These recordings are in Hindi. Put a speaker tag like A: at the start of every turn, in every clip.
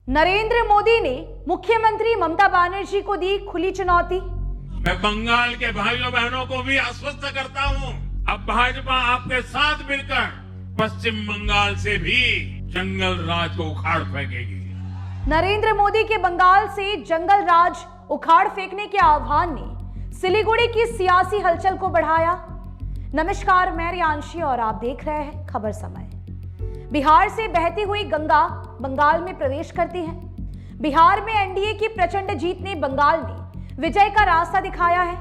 A: नरेंद्र मोदी ने मुख्यमंत्री ममता बनर्जी को दी खुली चुनौती।
B: मैं बंगाल के भाइयों बहनों को भी आश्वस्त करता हूं, अब भाजपा आपके साथ मिलकर पश्चिम बंगाल से भी जंगल राज को उखाड़ फेंकेगी।
A: नरेंद्र मोदी के बंगाल से जंगल राज उखाड़ फेंकने के आह्वान ने सिलीगुड़ी की सियासी हलचल को बढ़ाया। नमस्कार, मैं रियांशी और आप देख रहे हैं खबर समय। बिहार से बहती हुई गंगा बंगाल में प्रवेश करती है। बिहार में एनडीए की प्रचंड जीत ने बंगाल में विजय का रास्ता दिखाया है।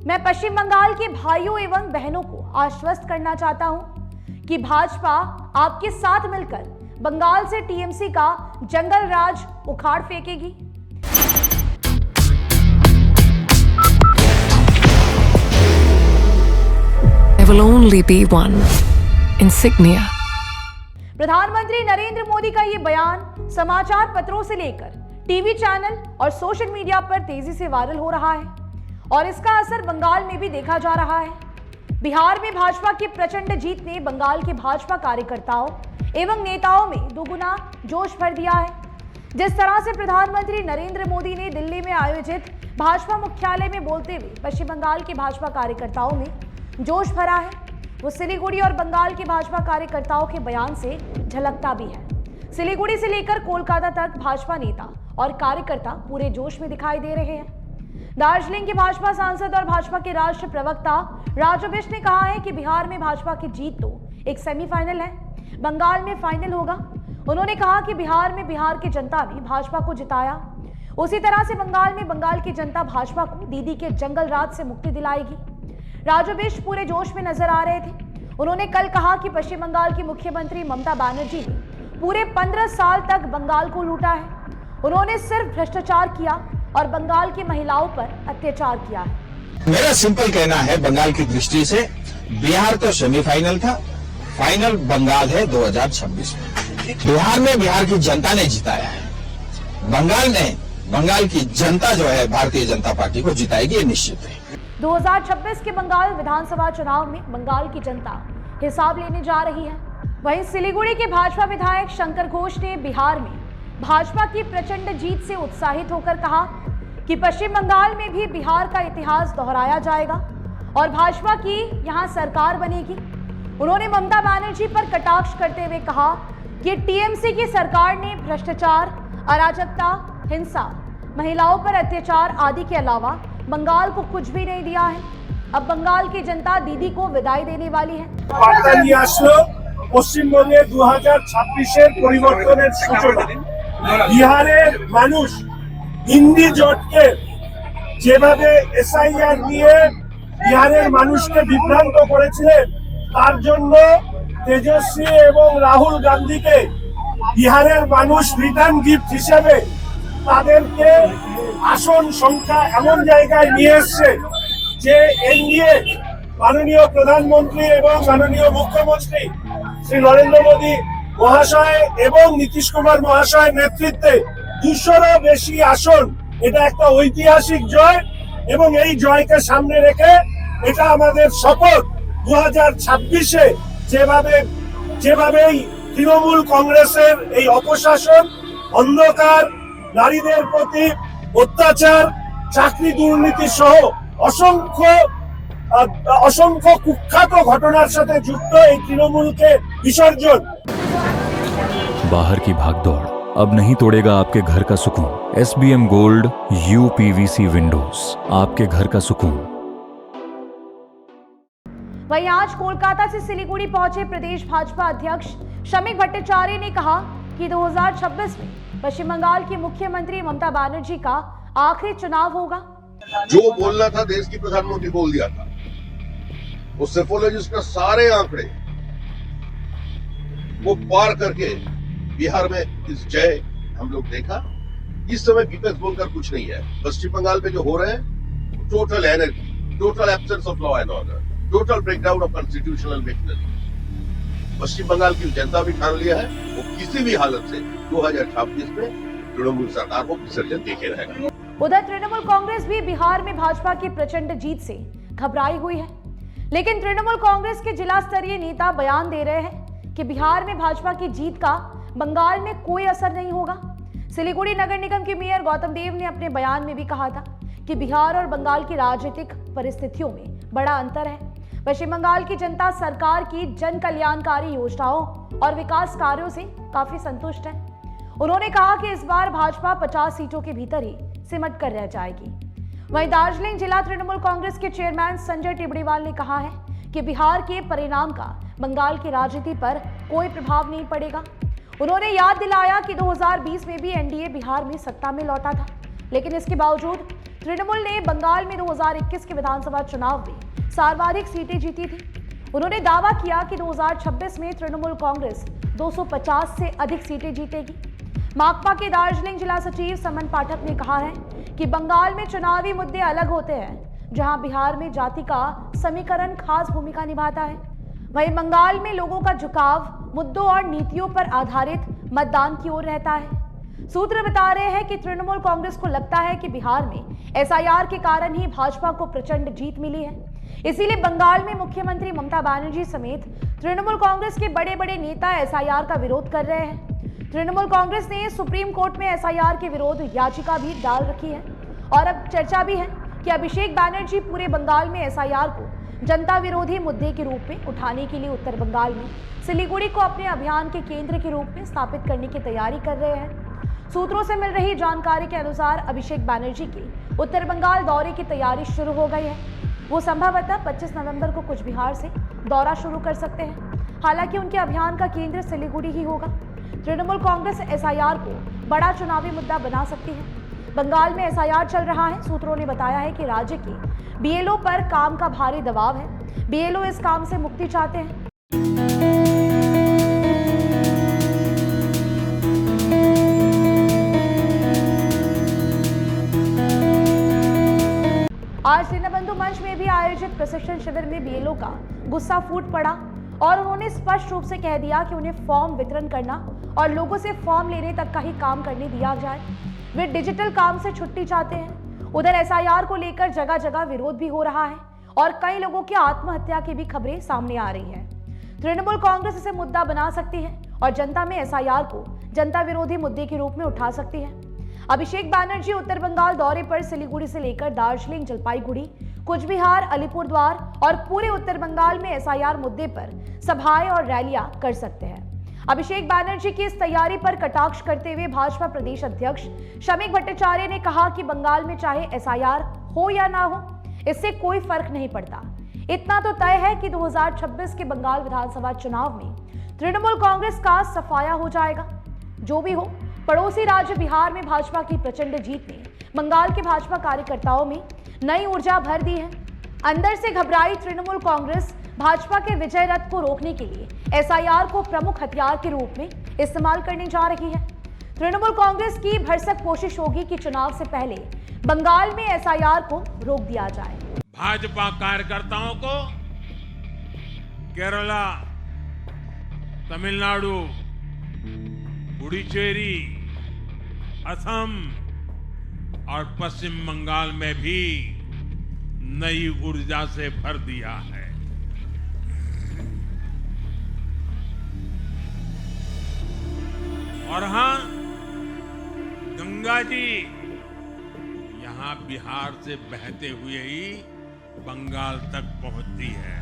A: मैं पश्चिम बंगाल के भाइयों एवं बहनों को आश्वस्त करना चाहता हूं कि भाजपा आपके साथ मिलकर बंगाल से टीएमसी का जंगल राज उखाड़ फेंकेगी।
C: There will only be one insignia.
A: प्रधानमंत्री नरेंद्र मोदी का ये बयान समाचार पत्रों से लेकर टीवी चैनल और सोशल मीडिया पर तेजी से वायरल हो रहा है और इसका असर बंगाल में भी देखा जा रहा है। बिहार में भाजपा की प्रचंड जीत ने बंगाल के भाजपा कार्यकर्ताओं एवं नेताओं में दोगुना जोश भर दिया है। जिस तरह से प्रधानमंत्री नरेंद्र मोदी ने दिल्ली में आयोजित भाजपा मुख्यालय में बोलते हुए पश्चिम बंगाल के भाजपा कार्यकर्ताओं में जोश भरा है, वो सिलीगुड़ी और बंगाल के भाजपा कार्यकर्ताओं के बयान से झलकता भी है। सिलीगुड़ी से लेकर कोलकाता तक भाजपा नेता और कार्यकर्ता पूरे जोश में दिखाई दे रहे हैं। दार्जिलिंग के भाजपा सांसद और भाजपा के राष्ट्रीय प्रवक्ता राजू बिष्ट ने कहा है कि बिहार में भाजपा की जीत तो एक सेमीफाइनल है, बंगाल में फाइनल होगा। उन्होंने कहा कि बिहार में बिहार की जनता ने भाजपा को जिताया, उसी तरह से बंगाल में बंगाल की जनता भाजपा को दीदी के जंगल राज से मुक्ति दिलाएगी। राजू बिष्ट पूरे जोश में नजर आ रहे थे। उन्होंने कल कहा कि पश्चिम बंगाल की मुख्यमंत्री ममता बनर्जी ने पूरे 15 साल तक बंगाल को लूटा है। उन्होंने सिर्फ भ्रष्टाचार किया और बंगाल की महिलाओं पर अत्याचार किया है।
D: मेरा सिंपल कहना है, बंगाल की दृष्टि से बिहार तो सेमीफाइनल था, फाइनल बंगाल है 2026 में। बिहार में बिहार की जनता ने जिताया है, बंगाल ने बंगाल की जनता जो है भारतीय जनता पार्टी को जिताएगी, ये निश्चित है।
A: 2026 के बंगाल विधानसभा चुनाव में बंगाल की जनता हिसाब लेने जा रही है। वहीं सिलीगुड़ी के भाजपा विधायक शंकर घोष ने बिहार में भाजपा की प्रचंड जीत से उत्साहित होकर कहा कि पश्चिम बंगाल में भी बिहार का इतिहास दोहराया जाएगा और भाजपा की यहां सरकार बनेगी। उन्होंने ममता बनर्जी पर कटाक्ष करते हुए कहा कि टीएमसी की सरकार ने भ्रष्टाचार, अराजकता, हिंसा, महिलाओं पर अत्याचार आदि के अलावा बंगाल को कुछ भी नहीं दिया है। अब बंगाल की जनता दीदी को विदाई देने वाली है।
E: পশ্চিমবঙ্গে 2026-এর পরিবর্তনের সূচনা। বিহারের মানুষ হিন্দি জোটকে যেভাবে এসআইআর দিয়ে বিহারের মানুষকে বিভ্রান্ত করেছিলেন, তার জন্য তেজস্বী এবং রাহুল গান্ধীকে বিহারের মানুষ রিটার্ন গিফট হিসেবে তাদেরকে আসন সংখ্যা এমন জায়গায় নিয়ে এসছে যে এনডিএ মাননীয় প্রধানমন্ত্রী এবং মাননীয় মুখ্যমন্ত্রী শ্রী নরেন্দ্র মোদী মহাশয় এবং নীতিশ কুমার মহাশয়ের নেতৃত্বে 200-রও বেশি আসন, এটা একটা ঐতিহাসিক জয় এবং এই জয়কে সামনে রেখে এটা আমাদের শপথ 2026-এ যেভাবেই তৃণমূল কংগ্রেসের এই অপশাসন, অন্ধকার, নারীদের প্রতি অত্যাচার, চাকরি দুর্নীতি সহ অসংখ্য কুখ্যাত ঘটনার সাথে যুক্ত এই তৃণমূলকে বিসর্জন।
F: बाहर की भागदौड़ अब नहीं तोड़ेगा आपके घर का सुकून। SBM गोल्ड UPVC विंडोज, आपके घर का सुकून।
A: वहीं आज कोलकाता से सिलीगुड़ी पहुंचे प्रदेश भाजपा अध्यक्ष शमीक भट्टाचार्य ने कहा कि 2026 में पश्चिम बंगाल की मुख्यमंत्री ममता बनर्जी का आखिरी चुनाव होगा।
G: जो बोलना था देश की प्रधानमंत्री बोल दिया था। वो सेफोलॉजिस्ट का सारे आंकड़े वो पार करके बिहार में इस जय हम लोग देखा। इस समय विपक्ष बोलकर कुछ नहीं है। पश्चिम बंगाल में जो हो रहे हैं total energy, total absence of law and order, total breakdown of constitutional mechanism. Paschim Bengal की जनता भी ठान लिया है, वो किसी भी हालत से 2026 में तृणमूल सरकार को विसर्जन देके रहेगा।
A: उधर तृणमूल कांग्रेस भी बिहार में भाजपा की प्रचंड जीत से घबराई हुई है, लेकिन तृणमूल कांग्रेस के जिला स्तरीय नेता बयान दे रहे हैं कि बिहार में भाजपा की जीत का बंगाल में कोई असर नहीं होगा। सिलीगुड़ी नगर निगम के मेयर गौतम देव ने अपने बयान में भी कहा था कि बिहार और बंगाल की राजनीतिक परिस्थितियों में बड़ा अंतर है। पश्चिम बंगाल की जनता सरकार की जन कल्याणकारी योजनाओं और विकास कार्यों से काफी संतुष्ट है। उन्होंने कहा कि इस बार भाजपा 50 सीटों के भीतर ही सिमट कर रह जाएगी। वहीं दार्जिलिंग जिला तृणमूल कांग्रेस के चेयरमैन संजय टिबड़ीवाल ने कहा है कि बिहार के परिणाम का बंगाल की राजनीति पर कोई प्रभाव नहीं पड़ेगा। उन्होंने याद दिलाया कि 2020 में भी एनडीए बिहार में सत्ता में लौटा था, लेकिन इसके बावजूद तृणमूल ने बंगाल में 2021 के विधानसभा चुनाव में सर्वाधिक सीटें जीती थी। उन्होंने दावा किया कि 2026 में तृणमूल कांग्रेस 250 से अधिक सीटें जीतेगी। माकपा के दार्जिलिंग जिला सचिव समन पाठक ने कहा है कि बंगाल में चुनावी मुद्दे अलग होते हैं, जहां बिहार में जाति का समीकरण खास भूमिका निभाता है। वहीं बंगाल में लोगों का झुकाव मुद्दों और नीतियों पर आधारित मतदान की ओर रहता है। सूत्र बता रहे हैं कि तृणमूल कांग्रेस को लगता है कि बिहार में एसआईआर के कारण ही भाजपा को प्रचंड जीत मिली है, इसीलिए बंगाल में मुख्यमंत्री ममता बनर्जी समेत तृणमूल कांग्रेस के बड़े बड़े नेता एसआईआर का विरोध कर रहे हैं। तृणमूल कांग्रेस ने सुप्रीम कोर्ट में एसआईआर के विरोध याचिका भी डाल रखी है और अब चर्चा भी है कि अभिषेक बनर्जी पूरे बंगाल में एसआईआर को जनता विरोधी मुद्दे के रूप में उठाने के लिए उत्तर बंगाल में सिलीगुड़ी को अपने अभियान के केंद्र के रूप में स्थापित करने की तैयारी कर रहे हैं। सूत्रों से मिल रही जानकारी के अनुसार अभिषेक बनर्जी के उत्तर बंगाल दौरे की तैयारी शुरू हो गई है। वो संभवतः 25 नवंबर को कुछ बिहार से दौरा शुरू कर सकते हैं। हालांकि उनके अभियान का केंद्र सिलीगुड़ी ही होगा। तृणमूल कांग्रेस एसआईआर को बड़ा चुनावी मुद्दा बना सकती है। बंगाल में एसआईआर चल रहा है। सूत्रों ने बताया है कि राज्य के बीएलओ पर काम का भारी दबाव है। बीएलओ इस काम से मुक्ति चाहते हैं। आज दीनबंधु मंच में भी आयोजित प्रशिक्षण शिविर में बीएलओ का गुस्सा फूट पड़ा और उन्होंने स्पष्ट रूप से कह दिया कि उन्हें फॉर्म वितरण करना और लोगों से फॉर्म लेने तक का ही काम करने दिया जाए। वे डिजिटल काम से छुट्टी चाहते हैं। उधर एसआईआर को लेकर जगह जगह विरोध भी हो रहा है और कई लोगों की आत्महत्या की भी खबरें सामने आ रही हैं। तृणमूल कांग्रेस इसे मुद्दा बना सकती है और जनता में एसआईआर को जनता विरोधी मुद्दे के रूप में उठा सकती है। अभिषेक बनर्जी उत्तर बंगाल दौरे पर सिलीगुड़ी से लेकर दार्जिलिंग, जलपाईगुड़ी, कुचबिहार, अलीपुरद्वार और पूरे उत्तर बंगाल में एसआईआर मुद्दे पर सभाएं और रैलियां कर सकते हैं। अभिषेक बनर्जी की इस तैयारी पर कटाक्ष करते हुए भाजपा प्रदेश अध्यक्ष शमीक भट्टाचार्य ने कहा कि बंगाल में चाहे एसआईआर हो या ना हो, इससे कोई फर्क नहीं पड़ता। इतना तो तय है कि 2026 के बंगाल विधानसभा चुनाव में तृणमूल कांग्रेस का सफाया हो जाएगा। जो भी हो, पड़ोसी राज्य बिहार में भाजपा की प्रचंड जीत ने बंगाल के भाजपा कार्यकर्ताओं में नई ऊर्जा भर दी है। अंदर से घबराई तृणमूल कांग्रेस भाजपा के विजय रथ को रोकने के लिए एसआईआर को प्रमुख हथियार के रूप में इस्तेमाल करने जा रही है। तृणमूल कांग्रेस की भरसक कोशिश होगी कि चुनाव से पहले बंगाल में एसआईआर को रोक दिया जाए।
B: भाजपा कार्यकर्ताओं को केरला, तमिलनाडु, पुडुचेरी, असम और पश्चिम बंगाल में भी नई ऊर्जा से भर दिया है। और हां, गंगा जी यहां बिहार से बहते हुए ही बंगाल तक पहुंचती है।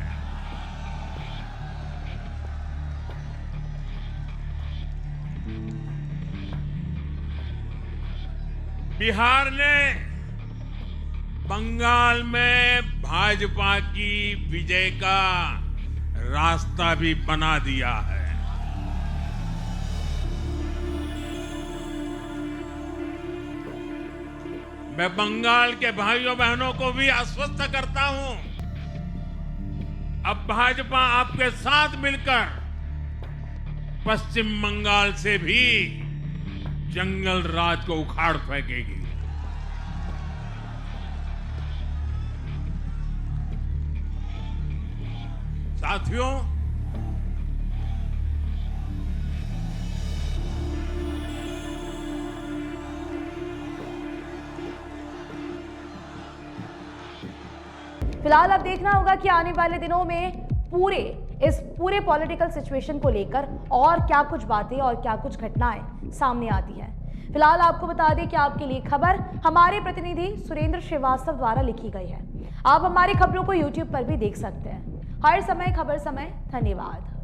B: बिहार ने बंगाल में भाजपा की विजय का रास्ता भी बना दिया है। मैं बंगाल के भाइयों बहनों को भी आश्वस्त करता हूं, अब भाजपा आपके साथ मिलकर पश्चिम बंगाल से भी जंगल राज को उखाड़ फेंकेगी। साथियों,
A: फिलहाल अब देखना होगा कि आने वाले दिनों में इस पूरे पॉलिटिकल सिचुएशन को लेकर और क्या कुछ बातें और क्या कुछ घटनाएं सामने आती हैं। फिलहाल आपको बता दें कि आपके लिए खबर हमारे प्रतिनिधि सुरेंद्र श्रीवास्तव द्वारा लिखी गई है। आप हमारी खबरों को YouTube पर भी देख सकते हैं। हर समय खबर समय। धन्यवाद।